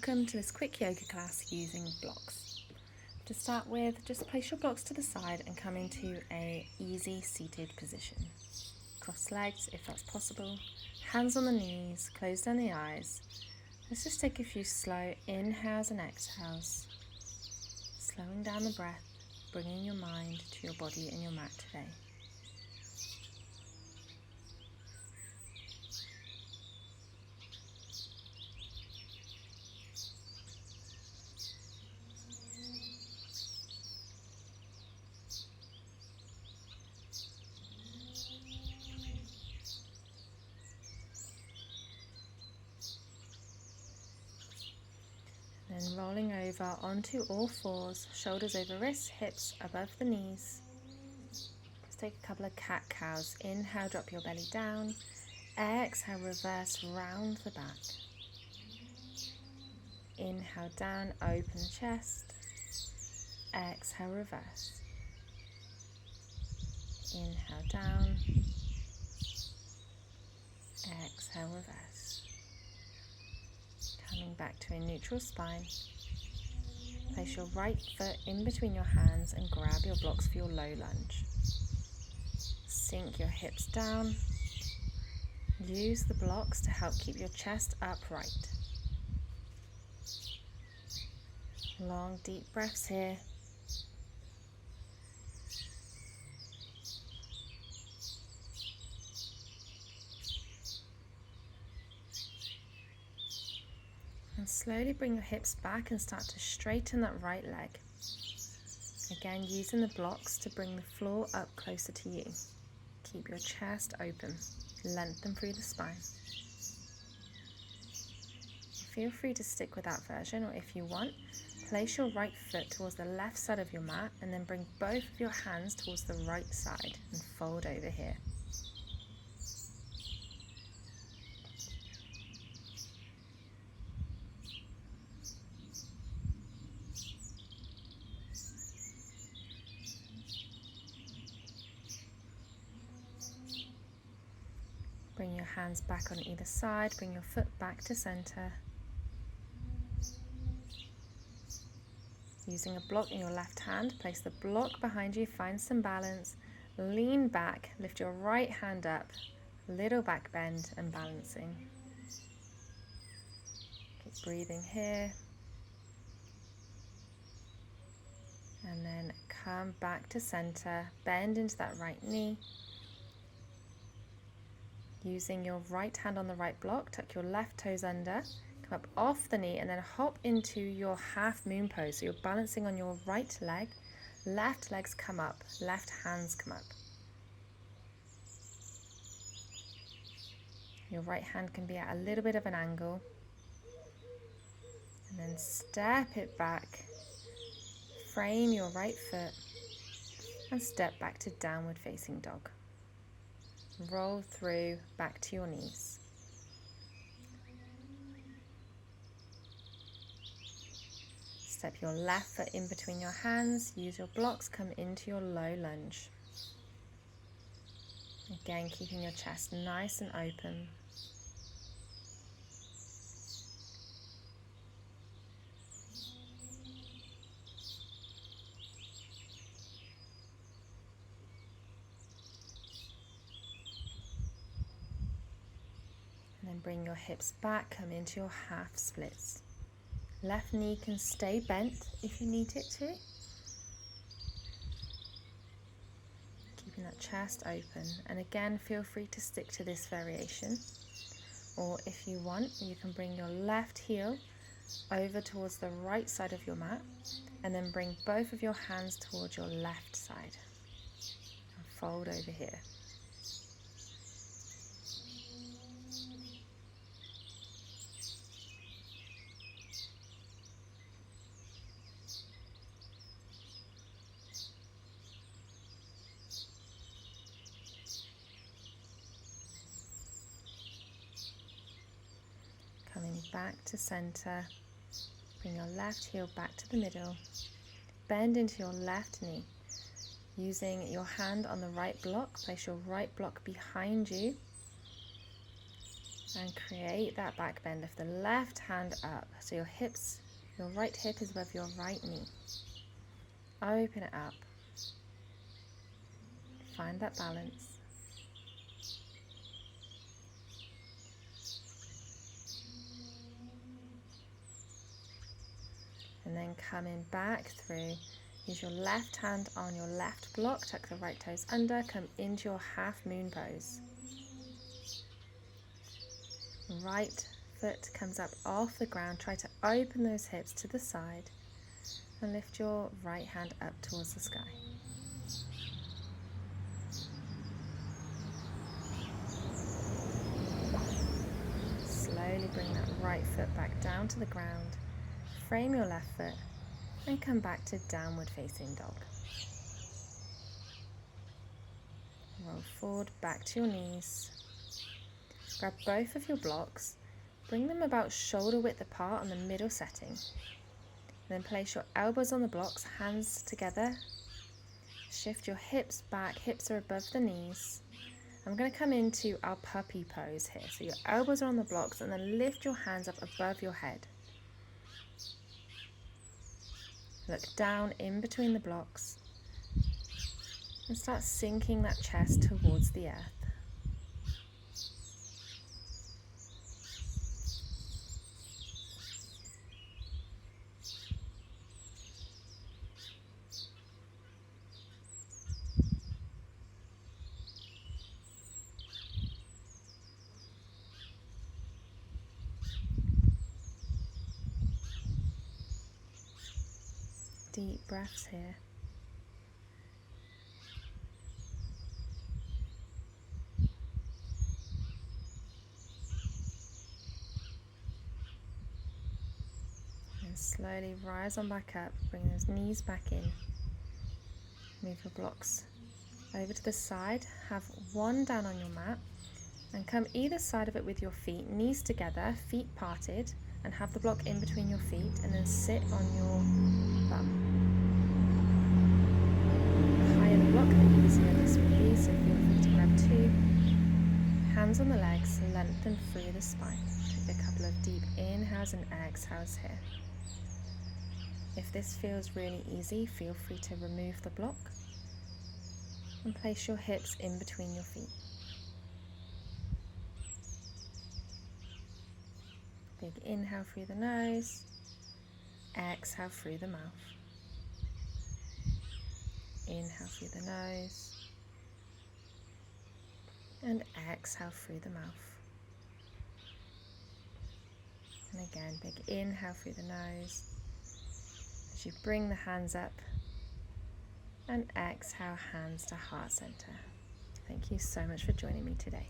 Welcome to this quick yoga class using blocks. To start with, just place your blocks to the side and come into a easy seated position. Cross legs if that's possible, hands on the knees, close down the eyes. Let's just take a few slow inhales and exhales, slowing down the breath, bringing your mind to your body and your mat today. Then rolling over onto all fours, shoulders over wrists, hips above the knees. Let's take a couple of cat-cows. Inhale, drop your belly down. Exhale, reverse round the back. Inhale down, open the chest. Exhale, reverse. Inhale down. Exhale, reverse. Coming back to a neutral spine. Place your right foot in between your hands and grab your blocks for your low lunge. Sink your hips down. Use the blocks to help keep your chest upright. Long, deep breaths here. And slowly bring your hips back and start to straighten that right leg. Again, using the blocks to bring the floor up closer to you. Keep your chest open, lengthen through the spine. Feel free to stick with that version, or if you want, place your right foot towards the left side of your mat and then bring both of your hands towards the right side and fold over here. Bring your hands back on either side, bring your foot back to center. Using a block in your left hand, place the block behind you, find some balance, lean back, lift your right hand up, little back bend and balancing. Keep breathing here. And then come back to center, bend into that right knee. Using your right hand on the right block, tuck your left toes under, come up off the knee and then hop into your half moon pose. So you're balancing on your right leg, left legs come up, left hands come up. Your right hand can be at a little bit of an angle. And then step it back, frame your right foot and step back to downward facing dog. Roll through back to your knees. Step your left foot in between your hands. Use your blocks, come into your low lunge. Again, keeping your chest nice and open. And then bring your hips back, come into your half splits. Left knee can stay bent if you need it to. Keeping that chest open. And again, feel free to stick to this variation. Or if you want, you can bring your left heel over towards the right side of your mat and then bring both of your hands towards your left side. And fold over here. Coming back to center, bring your left heel back to the middle, bend into your left knee. Using your hand on the right block, place your right block behind you And create that back bend. Lift the left hand up so your right hip is above your right knee. Open it up. Find that balance. And then coming back through, use your left hand on your left block, tuck the right toes under, come into your half moon pose. Right foot comes up off the ground, try to open those hips to the side and lift your right hand up towards the sky. Slowly bring that right foot back down to the ground, frame your left foot and come back to downward facing dog. Roll forward back to your knees. Grab both of your blocks, bring them about shoulder width apart on the middle setting. Then place your elbows on the blocks, hands together. Shift your hips back, hips are above the knees. I'm going to come into our puppy pose here. So your elbows are on the blocks and then lift your hands up above your head. Look down in between the blocks and start sinking that chest towards the earth. Deep breaths here. And slowly rise on back up, bring those knees back in. Move your blocks over to the side, have one down on your mat and come either side of it with your feet, knees together, feet parted, and have the block in between your feet and then sit on your bum. The higher the block, the easier this will be, so feel free to grab two. Hands on the legs, lengthen through the spine. Take a couple of deep inhales and exhales here. If this feels really easy, feel free to remove the block and place your hips in between your feet. Big inhale through the nose, exhale through the mouth. Inhale through the nose and exhale through the mouth. And again, big inhale through the nose as you bring the hands up and exhale, hands to heart center. Thank you so much for joining me today.